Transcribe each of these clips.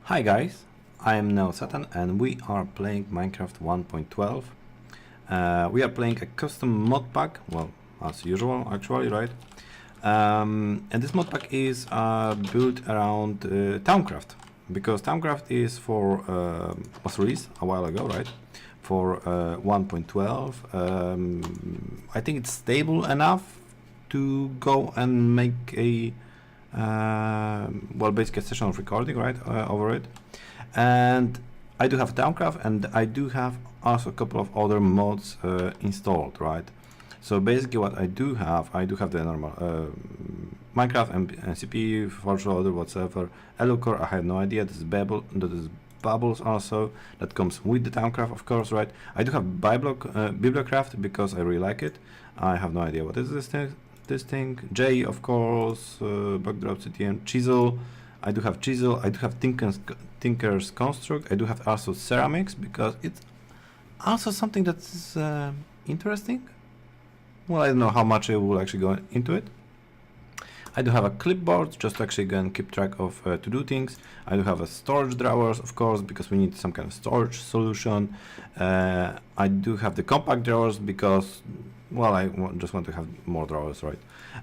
Hi guys, I am now Satan and we are playing Minecraft 1.12. We are playing a custom mod pack, well, as usual actually, right? And this mod pack is built around Thaumcraft, because Thaumcraft is was released a while ago, right? For 1.12. I think it's stable enough to go and make a well, basically a session of recording, right, over it. And I do have Thaumcraft, and I do have also a couple of other mods installed, right? So basically what I do have the normal Minecraft and CPU, virtual loader, whatsoever. Elucor, I have no idea. This is Bubbles also, that comes with the Thaumcraft, of course, right? I do have Bibliocraft because I really like it. I have no idea what is this thing. J, of course, Backdrop CTM, Chisel. I do have Chisel. I do have Tinker's Construct. I do have also Ceramics because it's also something that's interesting. Well, I don't know how much I will actually go into it. I do have a clipboard just to actually go and keep track of to do things. I do have a storage drawers, of course, because we need some kind of storage solution. I do have the compact drawers because, well, I just want to have more drawers, right?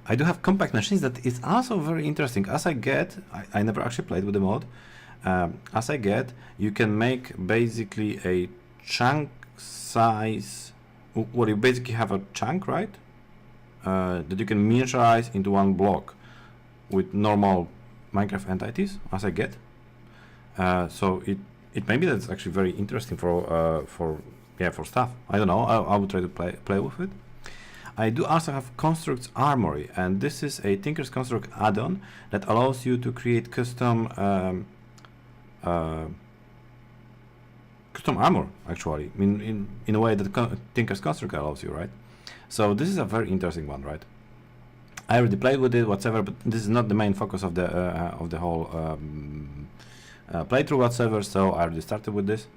I do have compact machines that is also very interesting. As I get, I never actually played with the mod. As I get, you can make basically a chunk size. Well, you basically have a chunk, right? That you can miniaturize into one block with normal Minecraft entities, as I get. So it maybe that's actually very interesting for stuff. I don't know. I will try to play with it. I do also have Construct's Armory, and this is a Tinker's Construct add-on that allows you to create custom armor, actually, in a way that Tinker's Construct allows you, right? So this is a very interesting one, right? I already played with it, whatsoever, but this is not the main focus of the whole playthrough whatsoever. So I already started with this.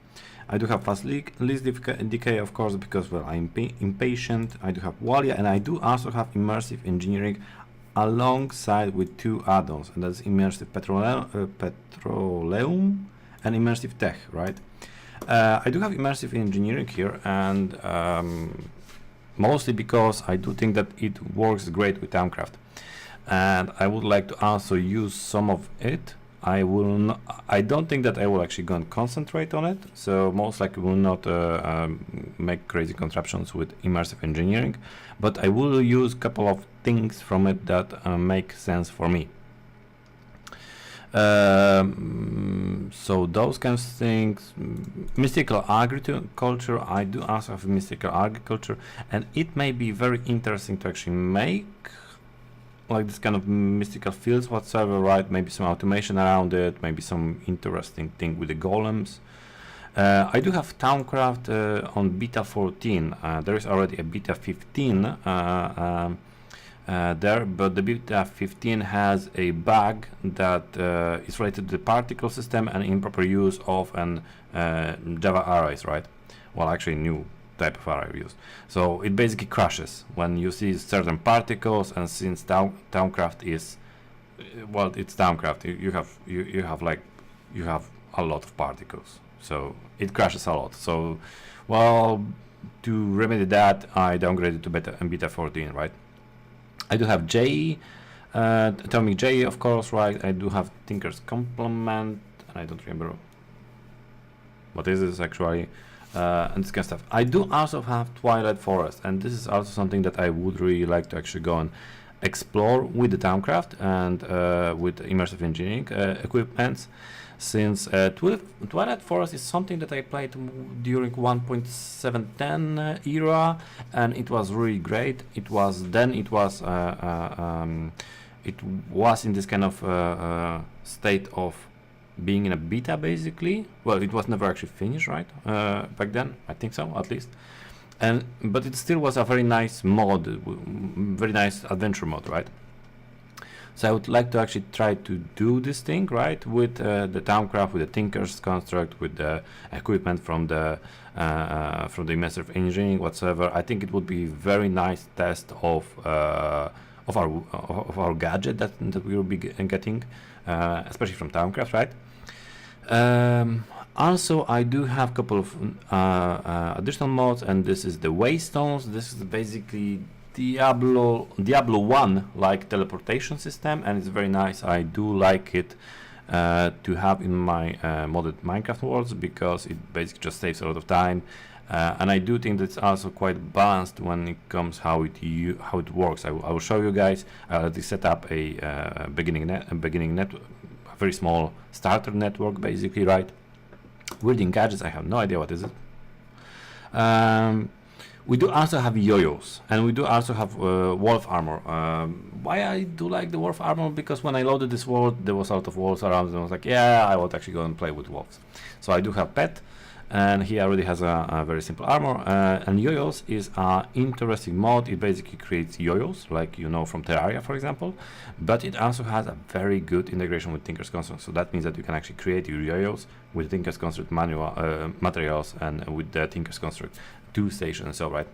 I do have fast least decay, of course, because, well, I'm impatient. I do have Walia, and I do also have immersive engineering alongside with two add-ons, and that's immersive petroleum and immersive tech, right? I do have immersive engineering here, and mostly because I do think that it works great with Thaumcraft, and I would like to also use some of it. I don't think that I will actually go and concentrate on it, so most likely will not make crazy contraptions with immersive engineering, but I will use a couple of things from it that make sense for me. So those kinds of things. Mystical agriculture, I do also have mystical agriculture, and it may be very interesting to actually make like this kind of mystical fields whatsoever, right? Maybe some automation around it, maybe some interesting thing with the golems. I do have Thaumcraft on beta 14. There is already a beta 15 there, but the beta 15 has a bug that is related to the particle system and improper use of an Java arrays, right? Well, actually new type of array used. So it basically crashes when you see certain particles, and since Thaumcraft is, well, it's Thaumcraft, you have a lot of particles, so it crashes a lot. So, well, to remedy that, I downgraded to beta 14, right? I do have J, Thaumic J, of course, right? I do have Tinker's Complement, and I don't remember what is this actually, and this kind of stuff. I do also have Twilight Forest, and this is also something that I would really like to actually go and explore with the Thaumcraft and with immersive engineering equipments, since Twilight Forest is something that I played during 1.710 era, and it was really great. It was in this kind of state of being in a beta, basically. Well, it was never actually finished, right? Back then, I think so, at least. But it still was a very nice mod, very nice adventure mod, right? So I would like to actually try to do this thing, right, with the Thaumcraft, with the Tinker's Construct, with the equipment from the immersive engineering whatsoever. I think it would be very nice test of our gadget that we will be getting, especially from Thaumcraft, right? Also, I do have a couple of additional mods, and this is the Waystones. This is basically Diablo 1 like teleportation system, and it's very nice. I do like it to have in my modded Minecraft worlds, because it basically just saves a lot of time, and I do think that's also quite balanced when it comes how it works. I will show you guys. I already set up a beginning network, a very small starter network, basically, right? Wielding gadgets, I have no idea what is it. We do also have yo-yos, and we do also have wolf armor. Why I do like the wolf armor? Because when I loaded this world, there was a lot of wolves around, and I was like, yeah, I want actually go and play with wolves. So I do have pet, and he already has a very simple armor. And yo-yos is an interesting mod. It basically creates yo-yos, like you know from Terraria, for example, but it also has a very good integration with Tinker's Construct. So that means that you can actually create your yo-yos with Tinker's Construct materials and with the Tinker's Construct 2 station and so, right?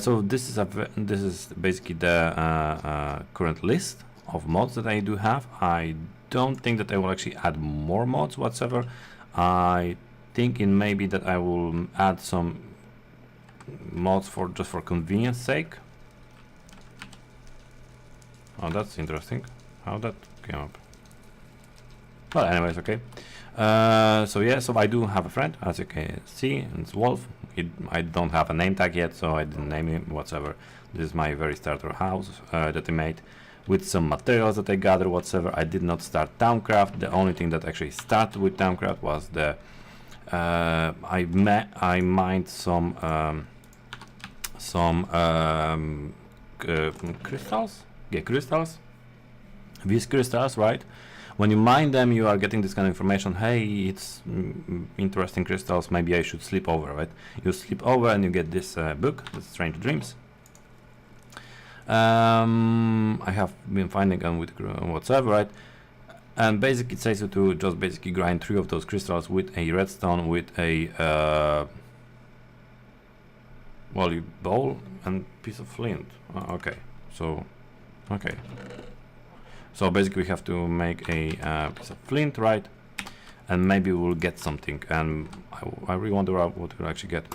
So this is basically the current list of mods that I do have. I don't think that I will actually add more mods whatsoever. I think in maybe that I will add some mods for just for convenience sake. Oh, that's interesting how that came up. Well, anyways, okay. So yeah, so I do have a friend, as you can see, and it's Wolf. I don't have a name tag yet, so I didn't name him whatsoever. This is my very starter house that I made with some materials that I gathered whatsoever. I did not start Thaumcraft. The only thing that actually started with Thaumcraft was the I mined some crystals. Yeah, crystals. These crystals, right? When you mine them, you are getting this kind of information. Hey, it's interesting crystals. Maybe I should sleep over, right? You sleep over and you get this book, the Strange Dreams. I have been finding them with whatsoever, right? And basically it says you to just basically grind 3 of those crystals with a redstone, with a bowl and piece of flint. Okay, so okay. So basically we have to make a piece of flint, right? And maybe we'll get something, and I really wonder what we'll actually get.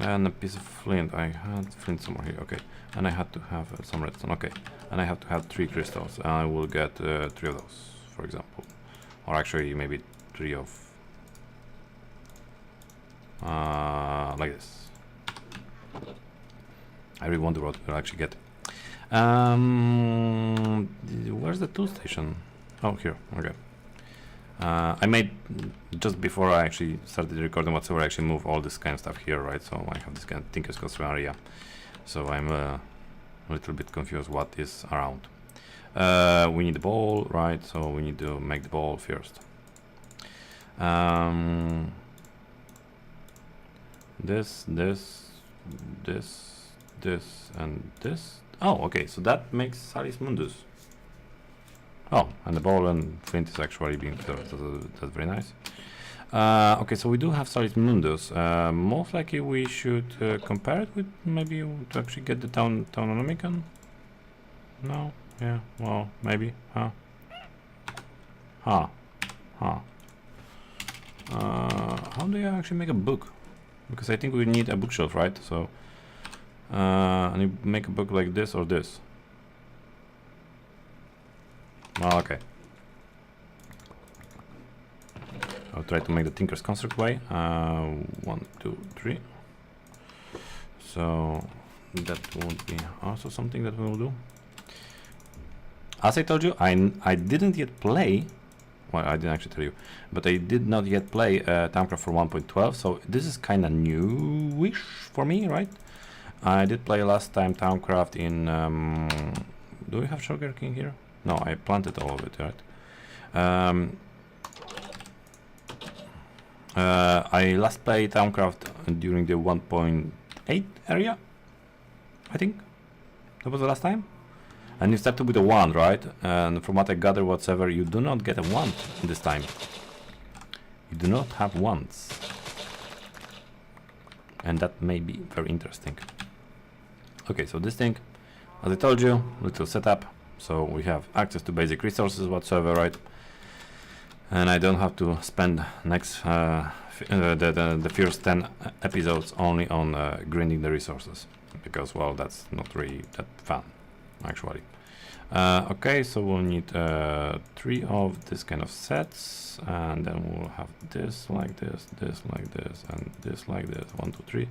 And a piece of flint. I had flint somewhere here, okay. And I had to have some redstone, okay. And I have to have 3 crystals. I will get 3 of those, for example. Or actually maybe 3 of... like this. I really wonder what we'll actually get. Where's the tool station? Oh, here, okay. I made, just before I actually started recording whatsoever, I actually move all this kind of stuff here, right? So I have this kind of Tinker's Construct area. So I'm a little bit confused what is around. We need the ball, right? So we need to make the ball first. This, and this. Oh, okay, so that makes Salis Mundus. Oh, and the ball and flint is actually being preserved. That's very nice. Okay, so we do have Salis Mundus. Most likely we should compare it with maybe to actually get the Thaumic. No? Yeah, well, maybe. Huh? How do you actually make a book? Because I think we need a bookshelf, right? So, and you make a book like this or this. Oh, okay. I'll try to make the Tinker's Construct way. 1, 2, 3. So that would be also something that we will do. As I told you, I didn't yet play. Well, I didn't actually tell you, but I did not yet play Thaumcraft for 1.12. So this is kind of newish for me, right? I did play last time Thaumcraft in. Do we have Sugar King here? No, I planted all of it, right? I last played Thaumcraft during the 1.8 area, I think. That was the last time. And you started with a 1, right? And from what I gather whatsoever, you do not get a 1 this time. You do not have 1s. And that may be very interesting. Okay, so this thing, as I told you, little setup. so we have access to basic resources whatsoever, right? And I don't have to spend next the first 10 episodes only on grinding the resources, because, well, that's not really that fun, actually. Okay, so we'll need 3 of this kind of sets, and then we'll have this like this, this like this, and this like this. 1, 2, 3.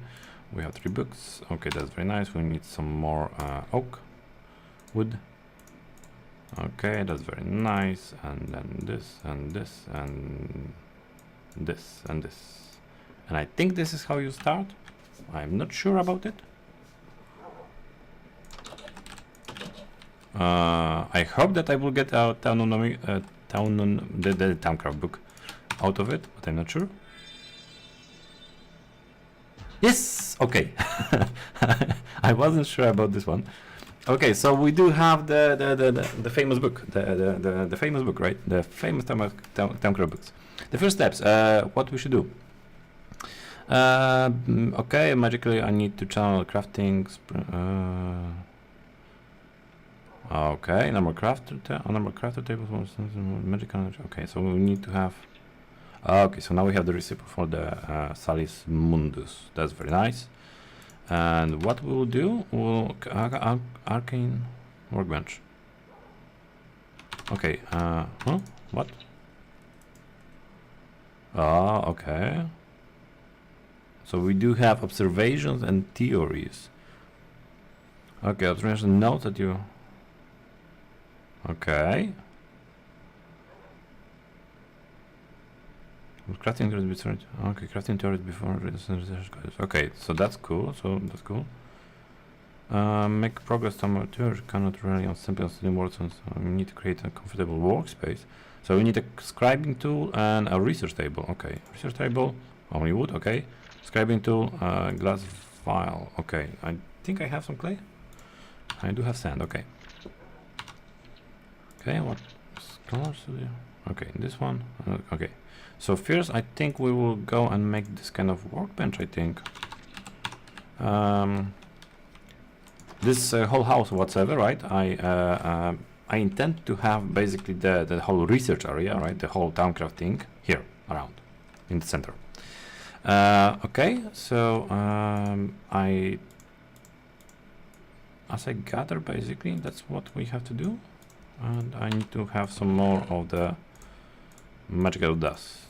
We have 3 books. Okay, that's very nice. We need some more oak wood. Okay, that's very nice. And then this and this and this and this. And I think this is how you start. I'm not sure about it. I hope that I will get a the Thaumcraft book out of it, but I'm not sure. Yes, okay. I wasn't sure about this one. Okay, so we do have the famous book, the famous book, right? The famous Thaumcraft books. The first steps. What we should do. Okay, magically I need to channel crafting. Okay, number crafter tables, magical energy. Okay, so we need to have. Okay, so now we have the recipe for the Salis Mundus. That's very nice. And what we'll do, we'll arcane workbench. Okay, what? Okay. So we do have observations and theories. Okay, observation notes that you. Okay. Crafting theories before. Okay, crafting theories before. Okay, so that's cool. Make progress. Some theories cannot rely on simple studying words. We need to create a comfortable workspace. So we need a scribing tool and a research table. Okay, research table. Only wood. Okay, scribing tool. Glass vial. Okay, I think I have some clay. I do have sand. Okay. Okay, what colors do you? Okay, this one. Okay. So first, I think we will go and make this kind of workbench. I think this whole house, whatsoever, right? I intend to have basically the whole research area, right? The whole Thaumcraft thing here around in the center. Okay, so as I gather, basically that's what we have to do, and I need to have some more of the magical dust.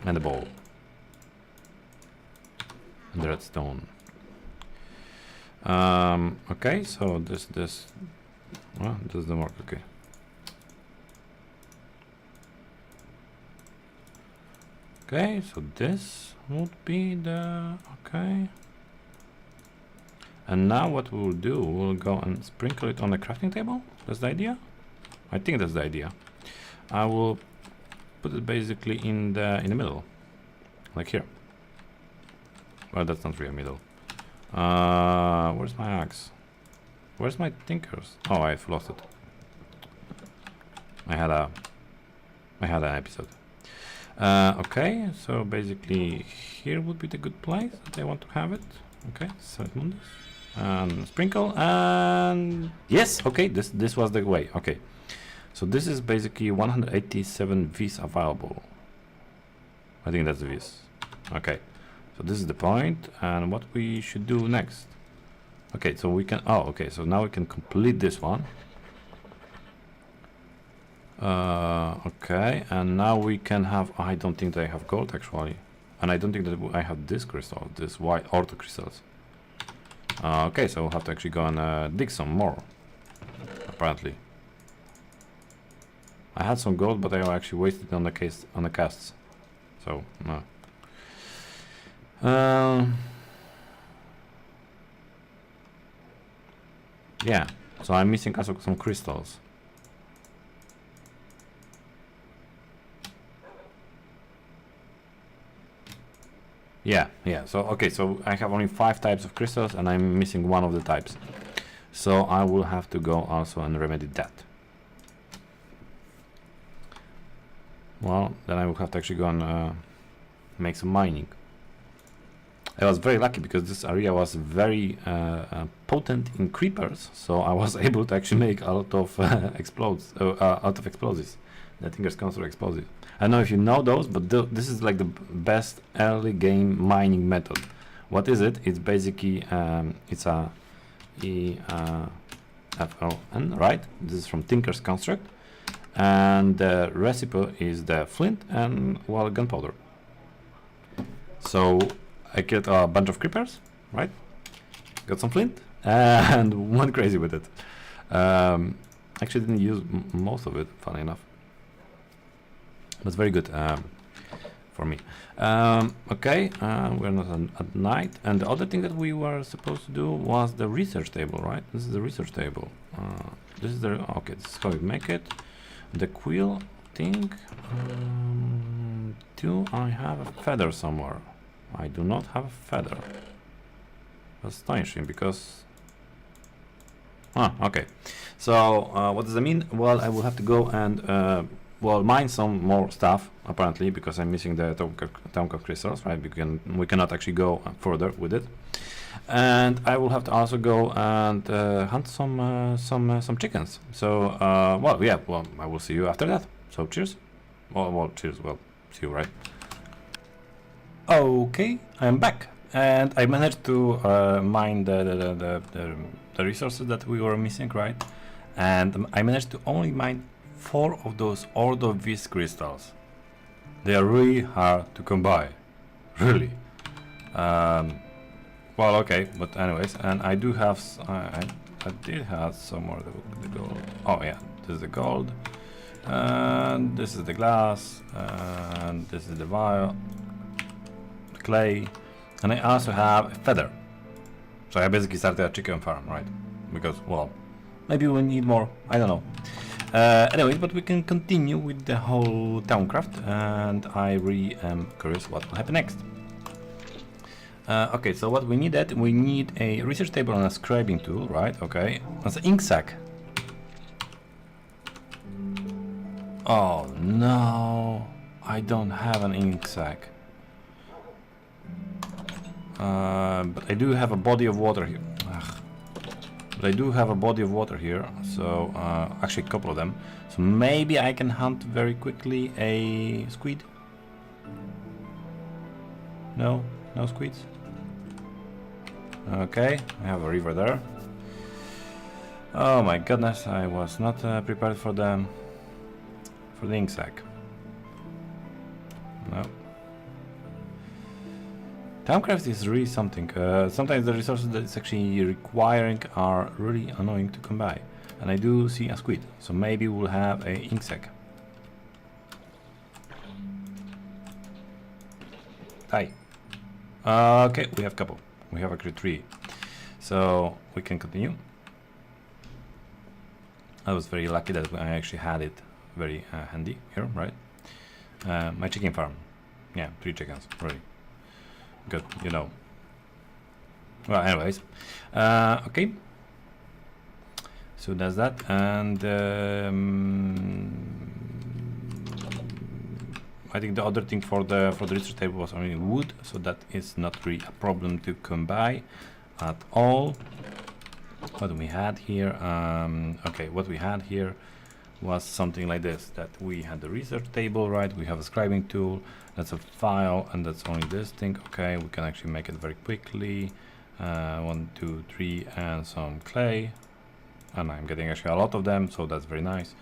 And the bowl. And the redstone. Okay, so this well, this doesn't work, okay. Okay, so this would be the okay. And now what we'll do, we'll go and sprinkle it on the crafting table. That's the idea? I think that's the idea. I will put it basically in the middle, like here. Well, that's not really middle. Where's my axe? Where's my tinkers? Oh, I've lost it. I had an episode. Okay, so basically here would be the good place that I want to have it. Okay, so and sprinkle, and yes, okay, this was the way. Okay. So this is basically 187 Vs available. I think that's the Vs. Okay, so this is the point, and what we should do next. Okay, so we can. Oh, okay. So now we can complete this one. Okay, and now we can have. I don't think that I have gold actually, and I don't think that I have this crystal, this white ortho crystals. Okay, so we'll have to actually go and dig some more. Apparently. I had some gold, but I actually wasted it on the casts. So no. Yeah. So I'm missing also some crystals. Yeah. So okay. So I have only 5 types of crystals, and I'm missing one of the types. So I will have to go also and remedy that. Well, then I will have to actually go and make some mining. I was very lucky because this area was very potent in creepers, so I was able to actually make a lot of explosives. The Tinker's Construct explosives. I don't know if you know those, but this is like the best early game mining method. What is it? It's basically it's a FLN, right? This is from Tinker's Construct, and the recipe is the flint and, well, gunpowder. So I killed a bunch of creepers, right? Got some flint and went crazy with it. Actually didn't use most of it, funny enough. It was very good for me. Okay, we're not at night. And the other thing that we were supposed to do was the research table, right? This is the research table. This is the, okay, this is how we make it. The quill thing. Do I have a feather somewhere? I do not have a feather. That's astonishing because... okay. So, what does that mean? Well, I will have to go and, well, mine some more stuff, apparently, because I'm missing the Thaumcraft crystals, right? We cannot actually go further with it. And I will have to also go and hunt some chickens. So, well, yeah, well, I will see you after that. So, cheers. Well, cheers. Well, see you, right? Okay, I'm back, and I managed to mine the resources that we were missing, right? And I managed to only mine 4 of those Ordo-Vis crystals. They are really hard to come by, really. Well, okay, but anyways, and I do have, I did have some more the gold. Oh yeah, this is the gold, and this is the glass, and this is the vial. Clay, and I also have a feather. So I basically started a chicken farm, right? Because, well, maybe we need more, I don't know. Anyway, but we can continue with the whole Thaumcraft, and I really am curious what will happen next. Okay, so what we needed, we need a research table and a scribing tool, right? Okay, that's an ink sac. Oh no, I don't have an ink sac. But I do have a body of water here. So actually a couple of them. So maybe I can hunt very quickly a squid. No squids. Okay, I have a river there. Oh my goodness, I was not prepared for the ink sac. No. Thaumcraft is really something. Sometimes the resources that it's actually requiring are really annoying to come by. And I do see a squid, so maybe we'll have a ink sac. Hi. Okay, we have a couple. We have actually 3. So we can continue. I was very lucky that I actually had it very handy here, right? My chicken farm. Yeah, 3 chickens, really. Good, you know. Well, anyways, okay. So that's that, and I think the other thing for the research table was only wood, so that is not really a problem to come by at all. What we had here, okay, what we had here was something like this, that we had the research table, right? We have a scribing tool, that's a file, and that's only this thing. Okay, we can actually make it very quickly. 1, 2, 3, and some clay, and I'm getting actually a lot of them, so that's very nice.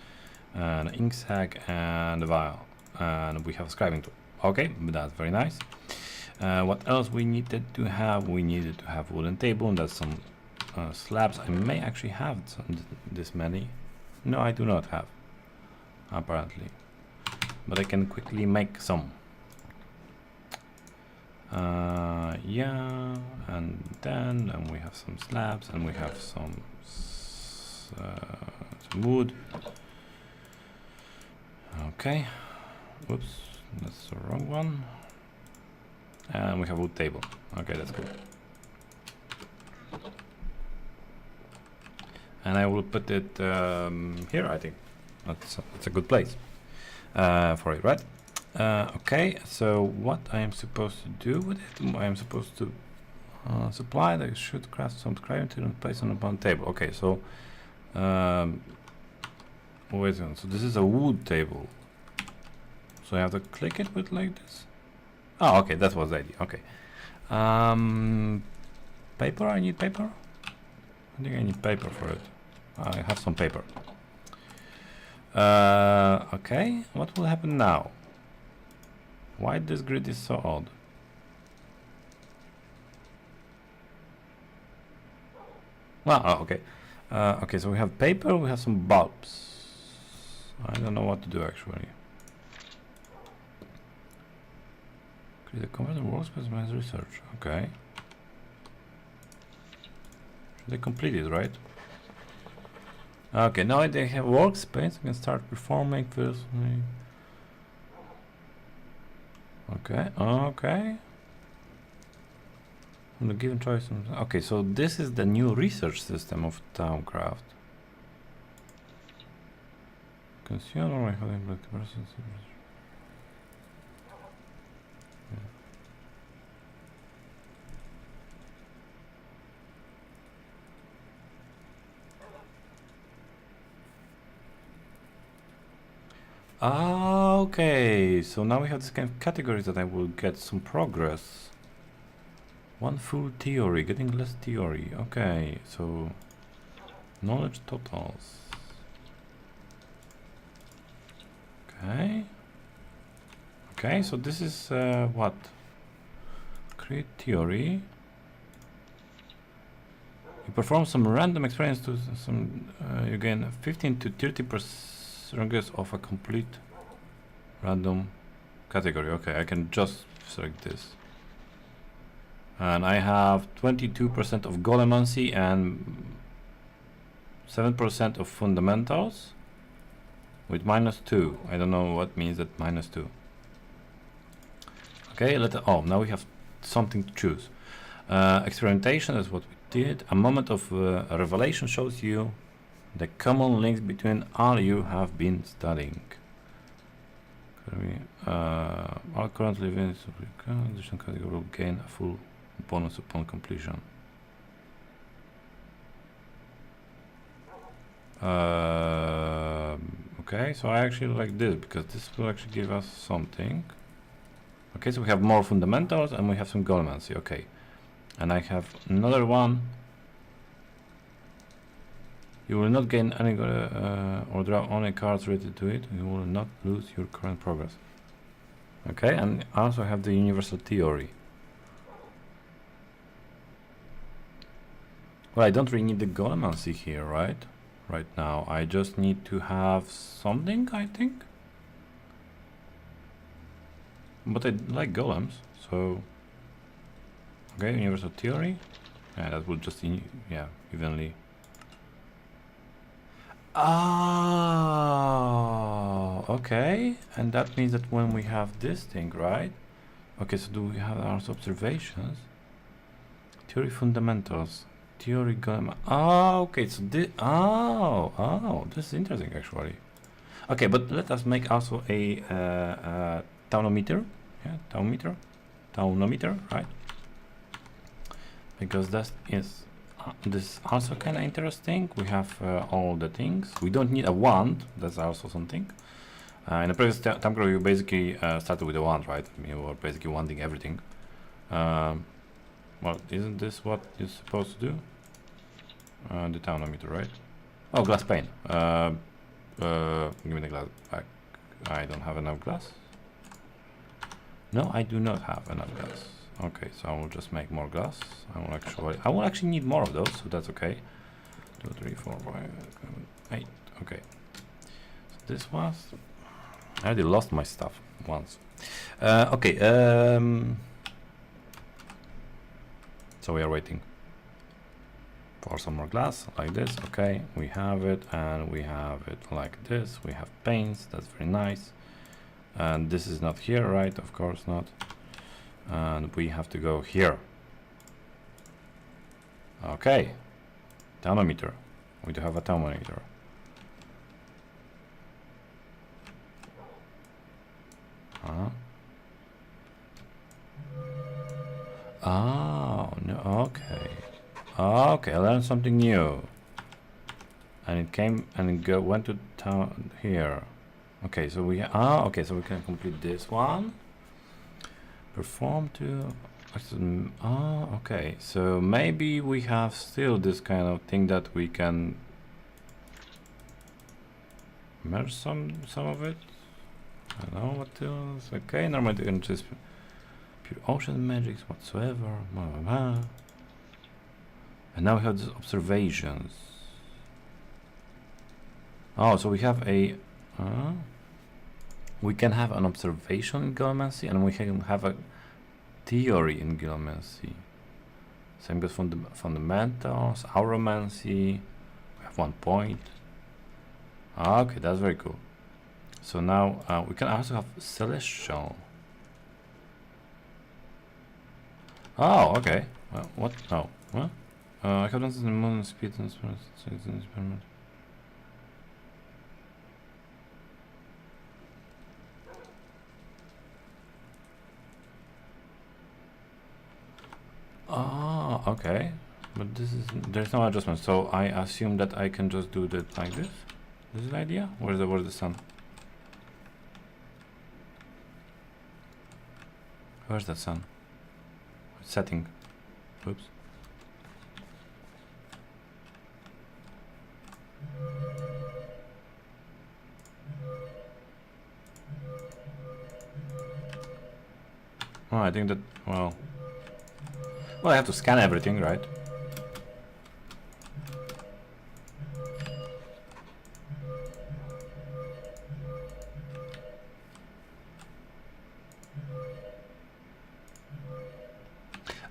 An ink sac and a vial, and we have a scribing tool. Okay, that's very nice. What else we needed to have? We needed to have wooden table, and that's some slabs. I may actually have this many. No, I do not have, apparently, but I can quickly make some. Yeah, and then we have some slabs, and we have some wood. Okay, whoops, that's the wrong one. And we have wood table. Okay, that's good. And I will put it here, I think. That's a good place for it, right? Okay, so what I am supposed to do with it, I am supposed to Supply that should craft some crafting and place on the table. Okay, so wait a minute. So this is a wood table. So I have to click it with like this. Oh, okay, that was the idea. Okay. Paper. I need paper. I think I need paper for it. I have some paper. Okay. What will happen now? Why this grid is so odd? Well, oh, okay. Okay, so we have paper, we have some bulbs. I don't know what to do actually. Create a converter workspace manage research. Okay. Should they complete it, right? Okay, now they have workspace. I can start performing first. Okay, okay. On the given choice. Okay, so this is the new research system of Thaumcraft. Consumer having like person. Okay, so now we have this kind of categories that I will get some progress. One full theory, getting less theory. Okay, so knowledge totals. Okay. Okay, so this is what? Create theory. You perform some random experience to some. You gain 15 to 30% of a complete random category. Okay, I can just select this. And I have 22% of golemancy and 7% of fundamentals with -2. I don't know what means that -2. Okay, oh, now we have something to choose. Experimentation is what we did. A moment of revelation shows you the common links between all you have been studying. All currently events of the additional category will gain a full bonus upon completion. Okay, so I actually like this because this will actually give us something. Okay, so we have more fundamentals and we have some golemancy. Okay, and I have another one. You will not gain any or draw only cards related to it. You will not lose your current progress. Okay, and I also have the universal theory. Well, I don't really need the golemancy here, right? Right now, I just need to have something, I think. But I like golems, so okay, universal theory. Yeah, that would just evenly. Oh, okay, and that means that when we have this thing, right? Okay, so do we have our observations? Theory fundamentals. Theory golem. Oh, okay. So this. Oh, this is interesting actually. Okay, but let us make also a taunometer. Yeah, taunometer, right? Because that is this also kind of interesting. We have all the things. We don't need a wand. That's also something. In the previous Thaumcraft, you basically started with a wand, right? You were basically wanding everything. Well, isn't this what you're supposed to do? The taunometer, right? Oh, glass pane. Give me the glass back. I don't have enough glass. No, I do not have enough glass. Okay, so I will just make more glass. I will actually need more of those, so that's okay. 2, 3, 4, 5, 7, 8. Okay. So this was. I already lost my stuff once. Okay. So we are waiting for some more glass like this. Okay, we have it, and we have it like this. We have paints. That's very nice. And this is not here, right? Of course not. And we have to go here. Okay, taunometer. We do have a taunometer. Oh no. Okay. Okay, I learned something new. And it came and it went to town here. Okay, so we okay, so we can complete this one. Perform to okay, so maybe we have still this kind of thing that we can merge some of it. I don't know what else. Okay, normally you can just pure ocean magics whatsoever. Blah, blah, blah. And now we have these observations. Oh, so we have a we can have an observation in geomancy, and we can have a theory in geomancy. Same goes for the fundamentals, auromancy. We have 1 point. Okay, that's very cool. So now we can also have celestial. Oh, okay. What? No. What? I have done this in the moon speed and experiment. Oh, okay. But there's no adjustment, so I assume that I can just do that like this. This is the idea? Where's the sun? Where's that sun? It's setting. Oops. Oh, I think that, well, I have to scan everything, right?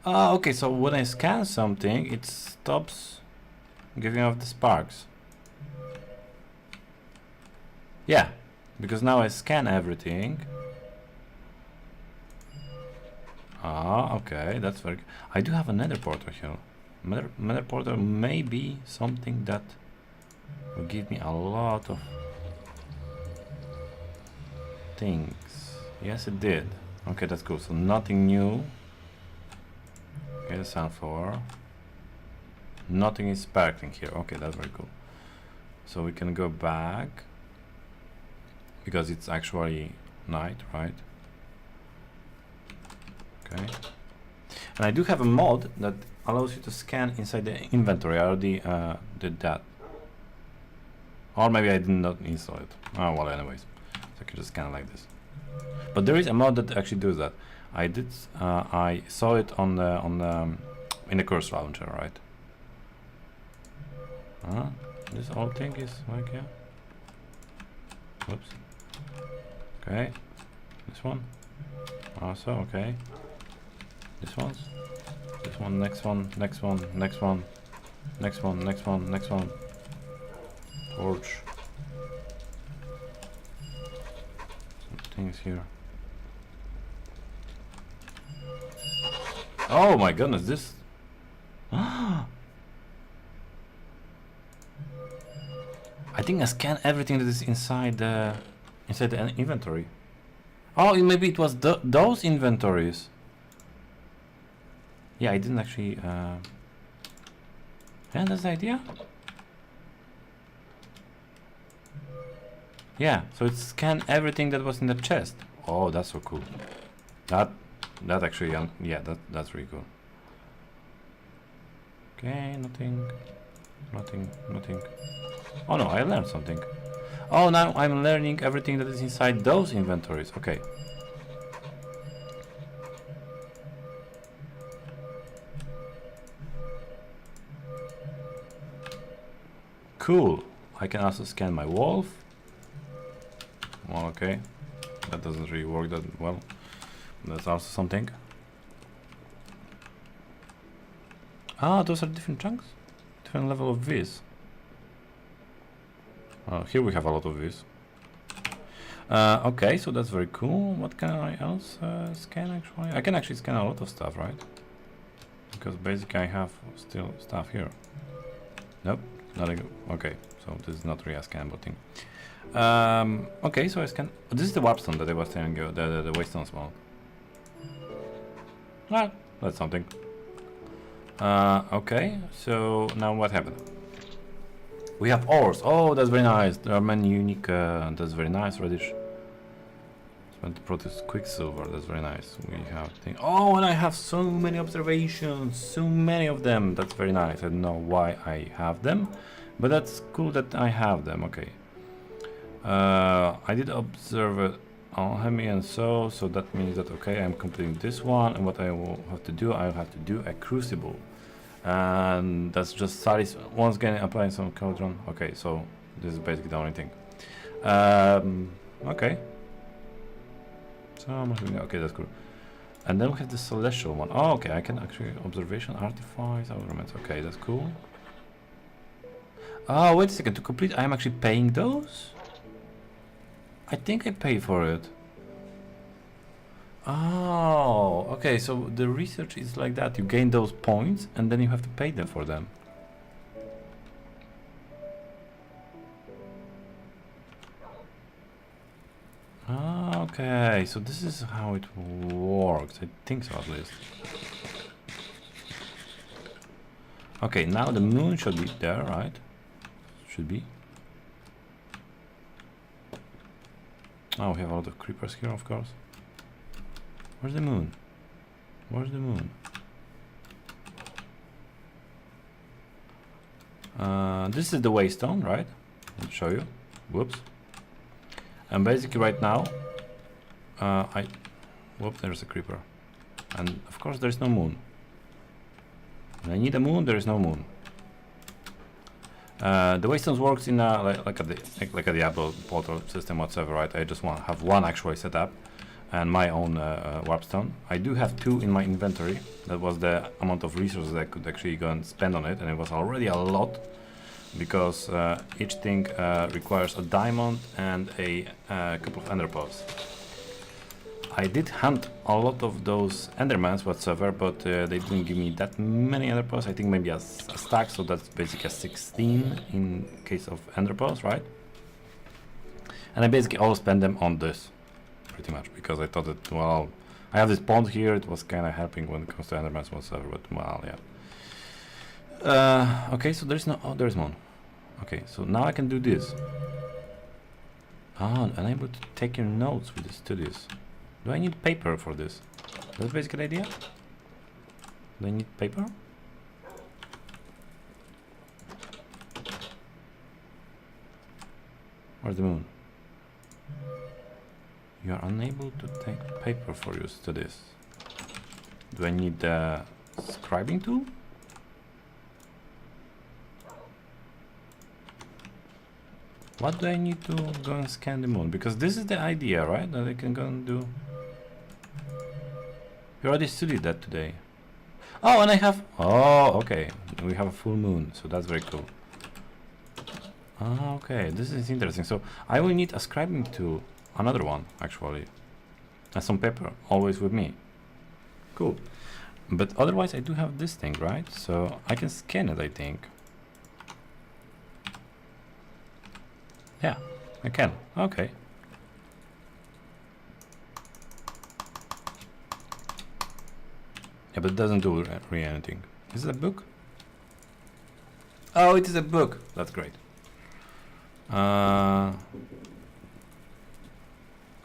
Okay, so when I scan something, it stops giving off the sparks. Yeah, because now I scan everything. Okay, that's very good. I do have a nether portal here. Nether portal may be something that will give me a lot of things. Yes, it did. Okay, that's cool. So nothing new. Okay, the sunflower. Nothing is sparkling here. Okay, that's very cool. So we can go back because it's actually night, right? Okay. And I do have a mod that allows you to scan inside the inventory. I already did that. Or maybe I did not install it. Oh, well, anyways. So I can just scan like this. But there is a mod that actually does that. I saw it on the in the course launcher, right? This whole thing is like, yeah. Whoops. Okay. This one. Also, okay. This one, next one, next one, next one, next one, next one, next one. Torch. Some things here. Oh my goodness, this. I think I scanned everything that is inside the inventory. Oh, maybe it was those inventories. Yeah, I didn't actually. Yeah, that's the idea. Yeah, so it scanned everything that was in the chest. Oh, that's so cool. That actually, yeah, that's really cool. Okay, nothing. Oh no, I learned something. Oh, now I'm learning everything that is inside those inventories. Okay. Cool. I can also scan my wolf. Well, okay. That doesn't really work that well. That's also something. Ah, those are different chunks? Different level of viz. Here we have a lot of viz. Okay, so that's very cool. What can I else scan actually? I can actually scan a lot of stuff, right? Because basically I have still stuff here. Nope, nothing. Okay, so this is not really a scannable thing. Okay, so I scan. This is the warpstone that I was telling you, the waystone small. Well, that's something. Okay, so now what happened? We have ores. Oh, that's very nice. There are many unique. That's very nice. Reddish. Spent to produce quicksilver. That's very nice. We have things. Oh, and I have so many observations. So many of them. That's very nice. I don't know why I have them, but that's cool that I have them. Okay. I did observe alchemy and so that means that okay, I'm completing this one, and what I will have to do, I'll have to do a crucible. And that's just satis once again applying some cauldron. Okay, so this is basically the only thing. Okay. So okay, that's cool. And then we have the celestial one. Oh, okay, I can actually observation, artifacts, elements. Okay, that's cool. Oh, wait a second. To complete, I'm actually paying those. I think I pay for it. Oh, okay, so the research is like that. You gain those points and then you have to pay them for them. Okay, so this is how it works. I think so, at least. Okay, now the moon should be there, right? Should be. Oh, we have a lot of creepers here, of course. Where's the moon? Where's the moon? This is the waystone, right? I'll show you. Whoops. And basically right now, whoops, there's a creeper. And of course there's no moon. When I need a moon, there is no moon. The waystones works in like a Diablo portal system whatsoever, right? I just want to have one actually set up and my own warpstone. I do have 2 in my inventory. That was the amount of resources I could actually go and spend on it, and it was already a lot because each thing requires a diamond and a couple of ender pearls. I did hunt a lot of those endermans whatsoever, but they didn't give me that many ender pearls. I think maybe a stack, so that's basically a 16 in case of ender pearls, right? And I basically all spend them on this, pretty much, because I thought that, well, I have this pond here, it was kind of helping when it comes to endermans whatsoever, but well, yeah. Okay, so there's no, oh, there's one. Okay, so now I can do this. Ah, and I'm able to take your notes with this to this. Do I need paper for this? That's basically the idea? Do I need paper? Where's the moon? You are unable to take paper for your studies. Do I need the scribing tool? What do I need to go and scan the moon? Because this is the idea, right? That I can go and do. We already studied that today. Oh, and I have. Oh, okay. We have a full moon, so that's very cool. Okay, this is interesting. So I will need a scribing tool, another one actually, and some paper, always with me. Cool. But otherwise, I do have this thing, right? So I can scan it, I think. Yeah, I can. Okay. Yeah, but it doesn't do really anything. Is it a book? Oh, it is a book. That's great.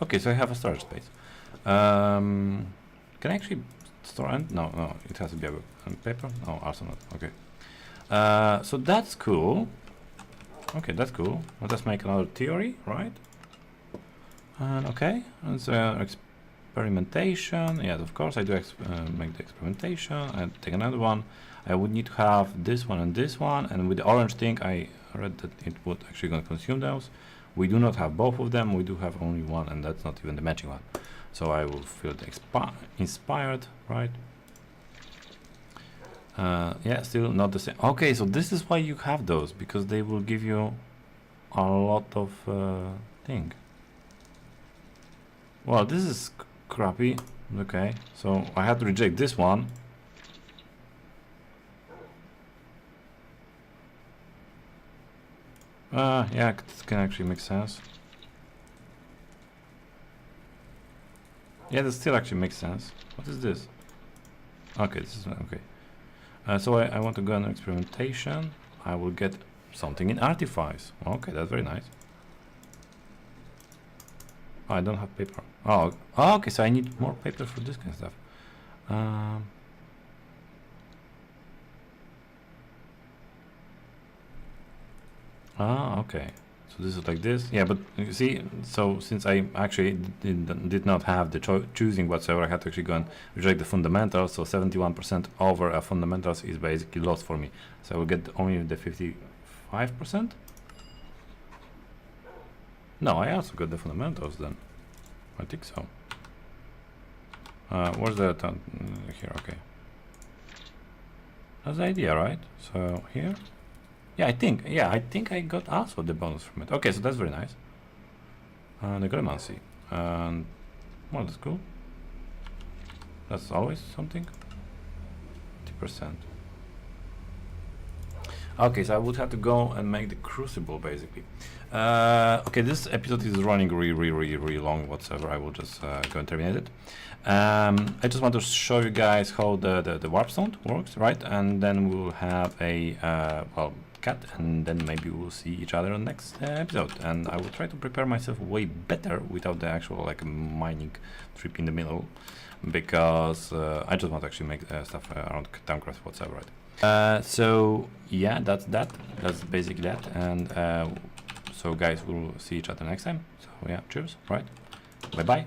Okay, so I have a storage space. Can I actually store and no, it has to be a book. And paper? No, also not. Okay. So that's cool. Okay, that's cool. Let us make another theory, right? And okay, and so experimentation. Yes, of course, I do make the experimentation and take another one. I would need to have this one, and with the orange thing, I read that it would actually gonna consume those. We do not have both of them. We do have only one, and that's not even the matching one. So I will feel inspired, right? Yeah, still not the same. Okay, so this is why you have those, because they will give you a lot of thing. Well, this is crappy. Okay, so I had to reject this one. Yeah, this can actually make sense. Yeah, this still actually makes sense. What is this? Okay, this is okay. So I want to go on experimentation. I will get something in artifice. Okay, that's very nice. Oh, I don't have paper. Oh, okay, so I need more paper for this kind of stuff. Okay. So this is like this. Yeah, but you see, so since I actually did not have the choosing whatsoever, I had to actually go and reject the fundamentals. So 71% over fundamentals is basically lost for me. So I will get only the 55%. No, I also got the fundamentals then. I think so. Where's the here? Okay. That's the idea, right? So here. Yeah, I think I got also the bonus from it. Okay, so that's very nice. The Necromancy. And well, that's cool. That's always something. 50%. Okay, so I would have to go and make the Crucible basically. Okay, this episode is running really long whatsoever. I will just go and terminate it. I just want to show you guys how the Warpstone works, right? And then we'll have a well, cut, and then maybe we'll see each other on next episode. And I will try to prepare myself way better without the actual like mining trip in the middle, because I just want to actually make stuff around Thaumcraft whatsoever, right? So yeah, that's basically that. And so guys, we'll see each other next time. So yeah, cheers, right? Bye bye.